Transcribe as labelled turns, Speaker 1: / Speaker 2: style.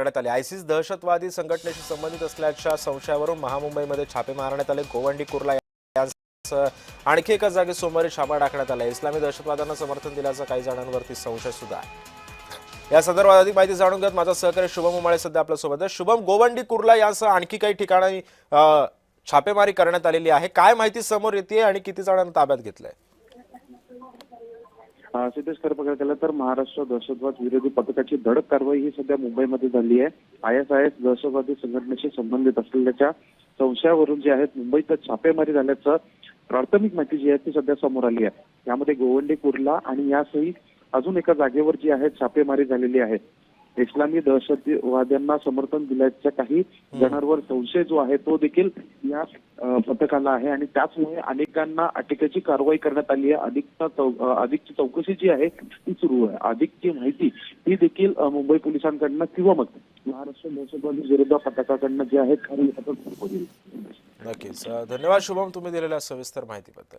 Speaker 1: करण्यात आली। आयसिस दहशतवादी संघटनेशी संबंधित असल्याच्या संशयावरून महामुंबईमध्ये छापे मारण्यात आले। गोवंडी कुर्ला यांसह आणखी एका जागी सोमवारी छापा टाकण्यात आला। इस्लामी दहशतवादांना समर्थन दिल्याचा काही जणांवरती संशय सुद्धा आहे। या संदर्भात अधिक माहिती जाणून घेत माझा सहकारी शुभम उमाळे सध्या आपल्या सोबत आहे। शुभम, गोवंडी कुर्ला यांसह आणखी काही ठिकाणी छापेमारी करण्यात आलेली आहे, काय माहिती समोर येते आणि किती जणांना ताब्यात घेतलंय?
Speaker 2: सिद्धेश, खरं बघायला गेलं तर महाराष्ट्र दहशतवाद विरोधी पथकाची धडक कारवाई ही सध्या मुंबईमध्ये झाली आहे। ISIS दहशतवादी संघटनेशी संबंधित असलेल्या संशयावरून जे आहेत मुंबईत छापेमारी झाल्याचं प्राथमिक माहिती जी आहे ती सध्या समोर आली आहे। यामध्ये गोवंडी कुर्ला आणि यासही अजून एका जागेवर जी आहे छापेमारी झालेली आहे। इस्लामी दहशतवाद्यांना समर्थन दिल्याच्या काही जणांवर संशय जो आहे तो देखील या पथकाला आहे आणि त्याचमुळे अनेकांना अटकेची कारवाई करण्यात आली आहे। अधिकची चौकशी जी आहे ती सुरू आहे। अधिकची माहिती ही देखील मुंबई पोलिसांकडनं किंवा मग महाराष्ट्र दहशतवादी विरोधी पथकाकडनं जी आहे खरी
Speaker 1: नक्कीच। धन्यवाद शुभम, तुम्ही दिलेल्या सविस्तर माहितीबद्दल।